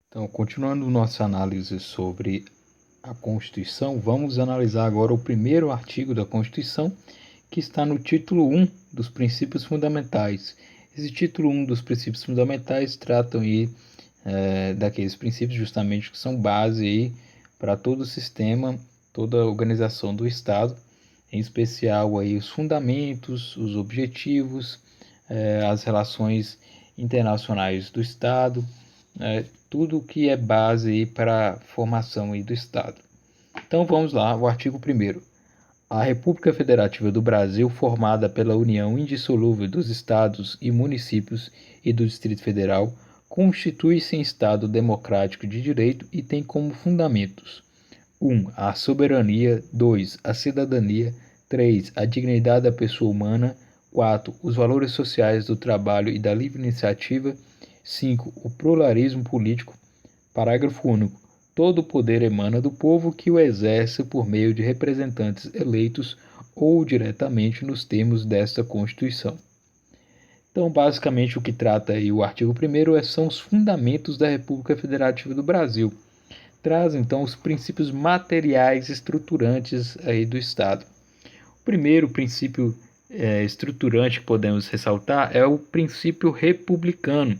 Então, continuando nossa análise sobre a Constituição, vamos analisar agora o primeiro artigo da Constituição, que está no título 1 dos princípios fundamentais. Esse título 1 dos princípios fundamentais tratam aí daqueles princípios justamente que são base aí para todo o sistema, toda a organização do Estado, em especial aí os fundamentos, os objetivos, as relações internacionais do Estado, tudo que é base para a formação aí do Estado. Então vamos lá, o artigo 1º. A República Federativa do Brasil, formada pela união indissolúvel dos estados e municípios e do Distrito Federal, constitui-se em Estado democrático de direito e tem como fundamentos: 1. A soberania. 2. A cidadania. 3. A dignidade da pessoa humana. 4. Os valores sociais do trabalho e da livre iniciativa. 5. O pluralismo político. Parágrafo único. Todo o poder emana do povo, que o exerce por meio de representantes eleitos ou diretamente nos termos desta Constituição. Então, basicamente, o que trata aí o artigo 1º são os fundamentos da República Federativa do Brasil. Traz, então, os princípios materiais estruturantes aí do Estado. O primeiro princípio estruturante que podemos ressaltar é o princípio republicano,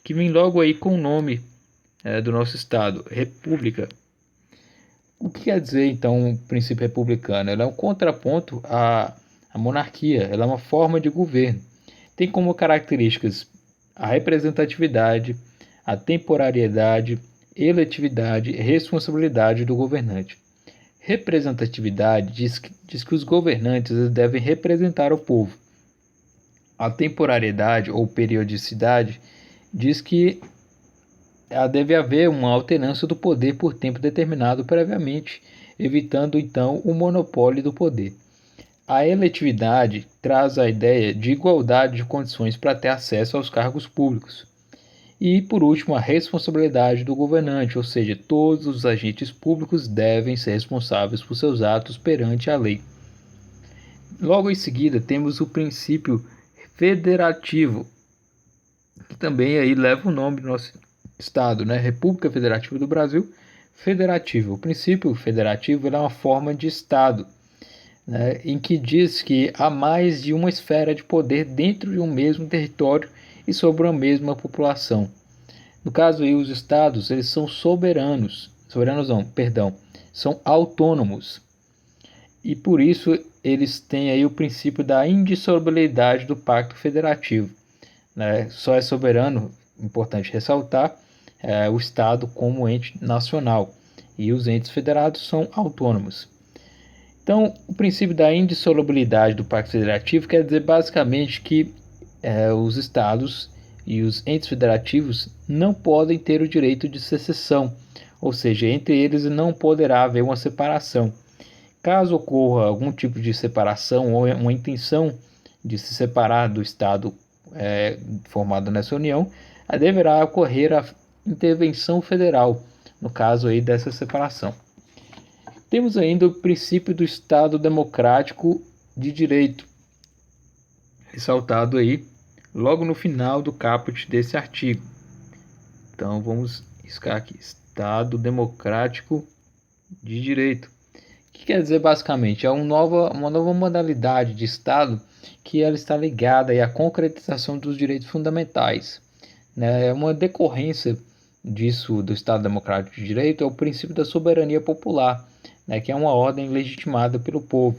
que vem logo aí com o nome do nosso Estado, República. O que quer dizer, então, o princípio republicano? Ela é um contraponto à monarquia, ela é uma forma de governo. Tem como características a representatividade, a temporariedade, eletividade e responsabilidade do governante. Representatividade diz que os governantes devem representar o povo. A temporariedade ou periodicidade diz que deve haver uma alternância do poder por tempo determinado previamente, evitando então o monopólio do poder. A eletividade traz a ideia de igualdade de condições para ter acesso aos cargos públicos. E, por último, a responsabilidade do governante, ou seja, todos os agentes públicos devem ser responsáveis por seus atos perante a lei. Logo em seguida, temos o princípio federativo, que também aí leva o nome do nosso Estado, né? República Federativa do Brasil, federativo. O princípio federativo é uma forma de Estado, né, em que diz que há mais de uma esfera de poder dentro de um mesmo território e sobre uma mesma população. No caso aí, os estados, eles são são autônomos. E por isso eles têm aí o princípio da indissolubilidade do Pacto Federativo, né? Só é soberano, importante ressaltar, o Estado como ente nacional, e os entes federados são autônomos. Então, o princípio da indissolubilidade do Pacto Federativo quer dizer basicamente que os estados e os entes federativos não podem ter o direito de secessão, ou seja, entre eles não poderá haver uma separação. Caso ocorra algum tipo de separação ou uma intenção de se separar do Estado formado nessa união, deverá ocorrer a intervenção federal, no caso aí dessa separação. Temos ainda o princípio do Estado democrático de direito, ressaltado aí logo no final do caput desse artigo. Então vamos riscar aqui, Estado democrático de direito. O que quer dizer basicamente? É uma nova modalidade de Estado que ela está ligada aí à concretização dos direitos fundamentais, né? É uma decorrência disso, do Estado Democrático de Direito, é o princípio da soberania popular, né, que é uma ordem legitimada pelo povo.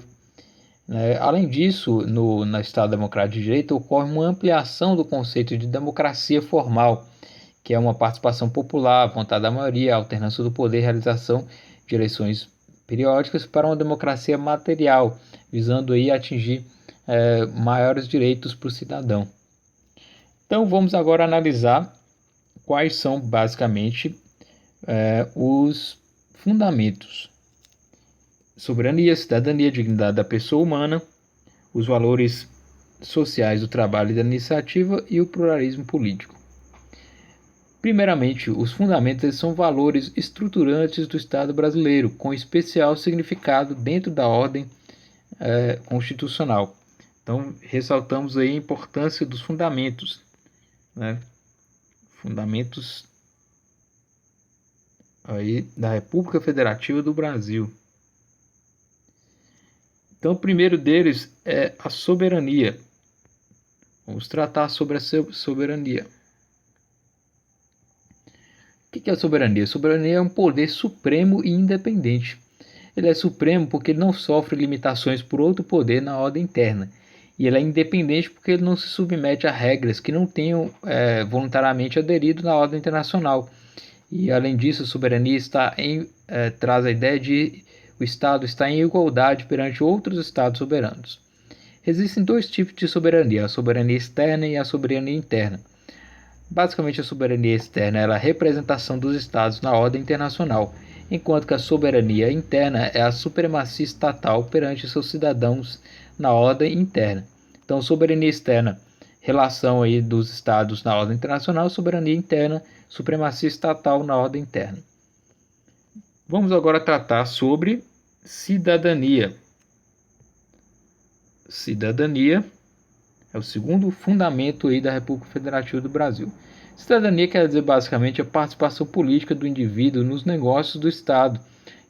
Além disso, no Estado Democrático de Direito ocorre uma ampliação do conceito de democracia formal, que é uma participação popular, vontade da maioria, alternância do poder, realização de eleições periódicas, para uma democracia material, visando aí atingir maiores direitos para o cidadão. Então vamos agora analisar quais são basicamente os fundamentos: soberania, cidadania, dignidade da pessoa humana, os valores sociais do trabalho e da iniciativa e o pluralismo político. Primeiramente, os fundamentos são valores estruturantes do Estado brasileiro, com especial significado dentro da ordem constitucional. Então, ressaltamos aí a importância dos fundamentos, né? Fundamentos aí da República Federativa do Brasil. Então, o primeiro deles é a soberania. Vamos tratar sobre a soberania. O que é a soberania? A soberania é um poder supremo e independente. Ele é supremo porque ele não sofre limitações por outro poder na ordem interna. E ele é independente porque ele não se submete a regras que não tenham voluntariamente aderido na ordem internacional. E além disso, a soberania traz a ideia de o Estado estar em igualdade perante outros Estados soberanos. Existem dois tipos de soberania, a soberania externa e a soberania interna. Basicamente, a soberania externa é a representação dos Estados na ordem internacional, enquanto que a soberania interna é a supremacia estatal perante seus cidadãos na ordem interna. Então, soberania externa, relação aí dos Estados na ordem internacional, soberania interna, supremacia estatal na ordem interna. Vamos agora tratar sobre cidadania. Cidadania é o segundo fundamento aí da República Federativa do Brasil. Cidadania quer dizer basicamente a participação política do indivíduo nos negócios do Estado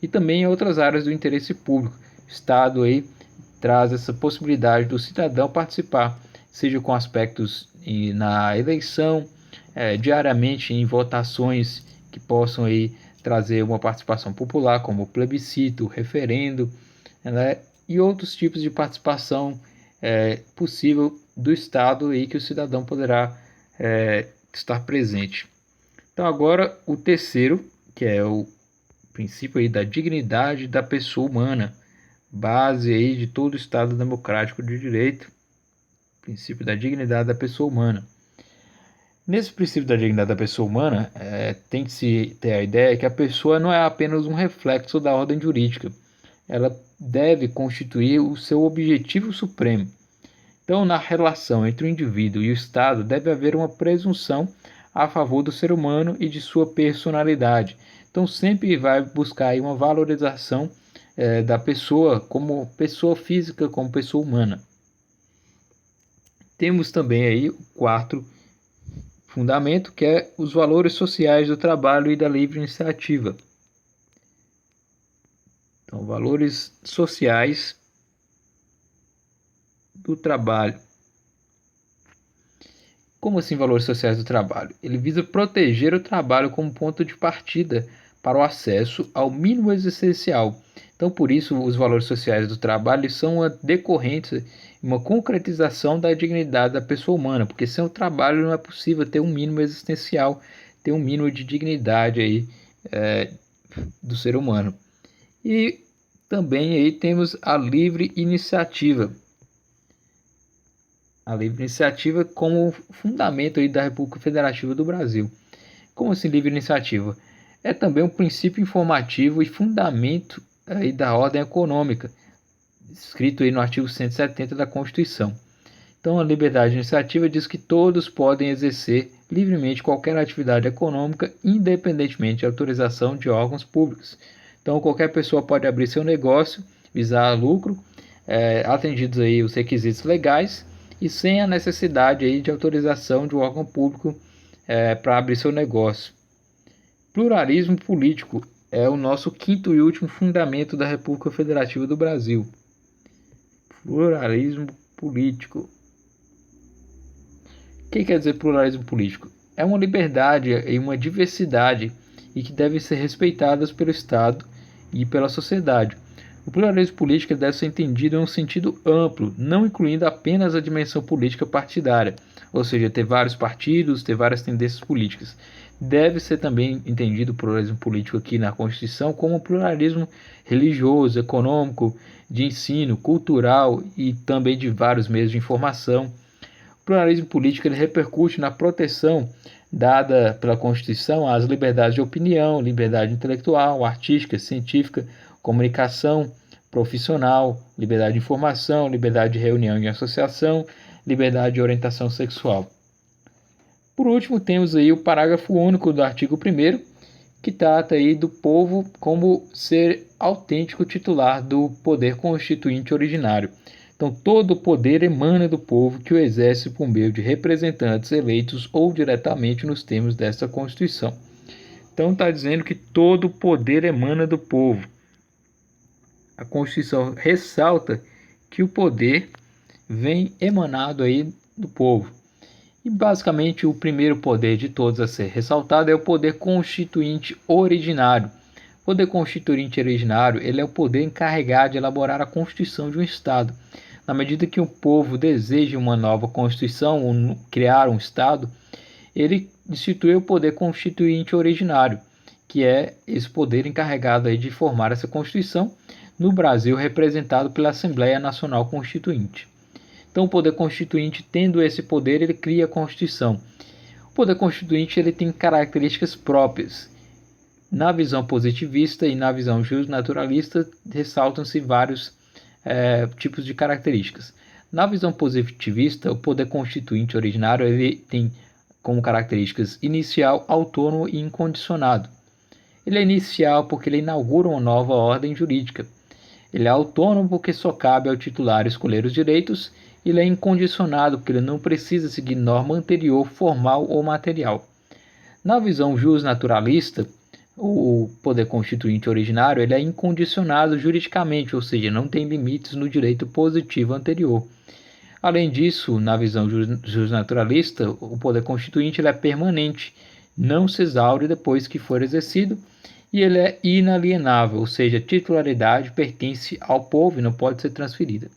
e também em outras áreas do interesse público. O Estado aí traz essa possibilidade do cidadão participar, seja com aspectos na eleição, diariamente em votações que possam aí trazer uma participação popular, como o plebiscito, o referendo, né, e outros tipos de participação possível do Estado aí que o cidadão poderá estar presente. Então agora o terceiro, que é o princípio aí da dignidade da pessoa humana, base aí de todo o Estado democrático de direito, princípio da dignidade da pessoa humana. Nesse princípio da dignidade da pessoa humana, tem que se ter a ideia que a pessoa não é apenas um reflexo da ordem jurídica, ela deve constituir o seu objetivo supremo. Então, na relação entre o indivíduo e o Estado, deve haver uma presunção a favor do ser humano e de sua personalidade. Então, sempre vai buscar aí uma valorização da pessoa como pessoa física, como pessoa humana. Temos também aí o quarto fundamento, que é os valores sociais do trabalho e da livre iniciativa. Então, valores sociais do trabalho. Como assim valores sociais do trabalho? Ele visa proteger o trabalho como ponto de partida para o acesso ao mínimo existencial. Então, por isso, os valores sociais do trabalho são uma decorrência, uma concretização da dignidade da pessoa humana, porque sem o trabalho não é possível ter um mínimo existencial, ter um mínimo de dignidade aí, do ser humano. E também aí temos a livre iniciativa. A livre iniciativa como fundamento aí da República Federativa do Brasil. Como assim livre iniciativa? É também um princípio informativo e fundamento aí da ordem econômica, escrito aí no artigo 170 da Constituição. Então, a liberdade de iniciativa diz que todos podem exercer livremente qualquer atividade econômica, independentemente de autorização de órgãos públicos. Então, qualquer pessoa pode abrir seu negócio, visar lucro, atendidos aí os requisitos legais e sem a necessidade aí de autorização de um órgão público para abrir seu negócio. Pluralismo político é o nosso quinto e último fundamento da República Federativa do Brasil. Pluralismo político. O que quer dizer pluralismo político? É uma liberdade e uma diversidade e que devem ser respeitadas pelo Estado e pela sociedade. O pluralismo político deve ser entendido em um sentido amplo, não incluindo apenas a dimensão política partidária, ou seja, ter vários partidos, ter várias tendências políticas. Deve ser também entendido o pluralismo político aqui na Constituição como um pluralismo religioso, econômico, de ensino, cultural e também de vários meios de informação. O pluralismo político ele repercute na proteção dada pela Constituição às liberdades de opinião, liberdade intelectual, artística, científica, comunicação profissional, liberdade de informação, liberdade de reunião e associação, liberdade de orientação sexual. Por último, temos aí o parágrafo único do artigo 1º, que trata aí do povo como ser autêntico titular do poder constituinte originário. Então, todo o poder emana do povo que o exerce por meio de representantes eleitos ou diretamente nos termos desta Constituição. Então está dizendo que todo poder emana do povo. A Constituição ressalta que o poder vem emanado aí do povo. E basicamente o primeiro poder de todos a ser ressaltado é o poder constituinte originário. O poder constituinte originário, ele é o poder encarregado de elaborar a Constituição de um Estado. Na medida que o povo deseja uma nova Constituição ou criar um Estado, ele institui o poder constituinte originário, que é esse poder encarregado aí de formar essa Constituição, no Brasil representado pela Assembleia Nacional Constituinte. Então, o poder constituinte, tendo esse poder, ele cria a Constituição. O poder constituinte ele tem características próprias. Na visão positivista e na visão justnaturalista, ressaltam-se vários tipos de características. Na visão positivista, o poder constituinte originário ele tem como características inicial, autônomo e incondicionado. Ele é inicial porque ele inaugura uma nova ordem jurídica. Ele é autônomo porque só cabe ao titular escolher os direitos. Ele é incondicionado porque ele não precisa seguir norma anterior, formal ou material. Na visão justnaturalista, o poder constituinte originário ele é incondicionado juridicamente, ou seja, não tem limites no direito positivo anterior. Além disso, na visão justnaturalista, o poder constituinte ele é permanente, não se exaure depois que for exercido, e ele é inalienável, ou seja, a titularidade pertence ao povo e não pode ser transferida.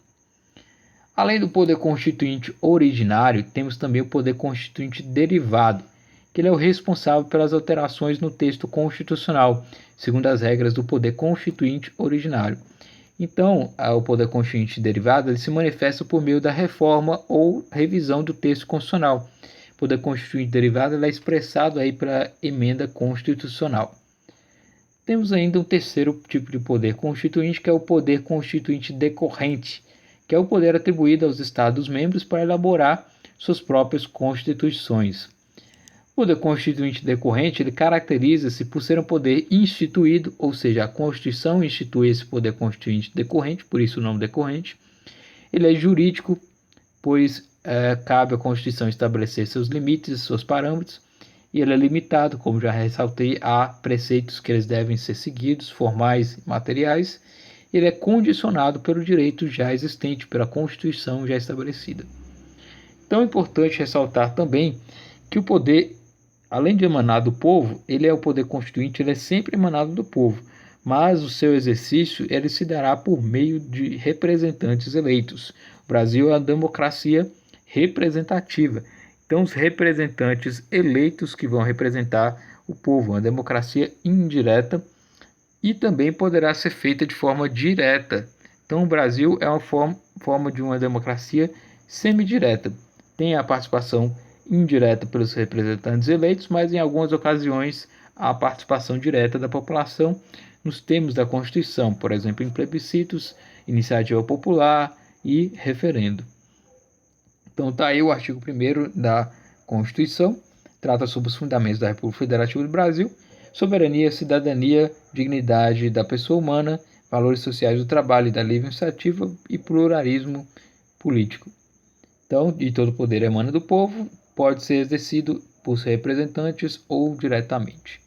Além do poder constituinte originário, temos também o poder constituinte derivado, que ele é o responsável pelas alterações no texto constitucional, segundo as regras do poder constituinte originário. Então, o poder constituinte derivado ele se manifesta por meio da reforma ou revisão do texto constitucional. O poder constituinte derivado ele é expressado aí pela emenda constitucional. Temos ainda um terceiro tipo de poder constituinte, que é o poder constituinte decorrente, que é o poder atribuído aos Estados-membros para elaborar suas próprias constituições. O poder constituinte decorrente ele caracteriza-se por ser um poder instituído, ou seja, a Constituição institui esse poder constituinte decorrente, por isso o nome decorrente. Ele é jurídico, pois cabe à Constituição estabelecer seus limites, seus parâmetros, e ele é limitado, como já ressaltei, a preceitos que eles devem ser seguidos, formais e materiais. Ele é condicionado pelo direito já existente, pela Constituição já estabelecida. Então é importante ressaltar também que o poder, além de emanar do povo, ele é o poder constituinte, ele é sempre emanado do povo, mas o seu exercício ele se dará por meio de representantes eleitos. O Brasil é uma democracia representativa, então os representantes eleitos que vão representar o povo, uma democracia indireta, e também poderá ser feita de forma direta. Então, o Brasil é uma forma de uma democracia semidireta. Tem a participação indireta pelos representantes eleitos, mas em algumas ocasiões a participação direta da população nos termos da Constituição, por exemplo, em plebiscitos, iniciativa popular e referendo. Então, está aí o artigo 1º da Constituição, trata sobre os fundamentos da República Federativa do Brasil, soberania, cidadania, dignidade da pessoa humana, valores sociais do trabalho e da livre iniciativa e pluralismo político. Então, de todo poder emana do povo, pode ser exercido por seus representantes ou diretamente.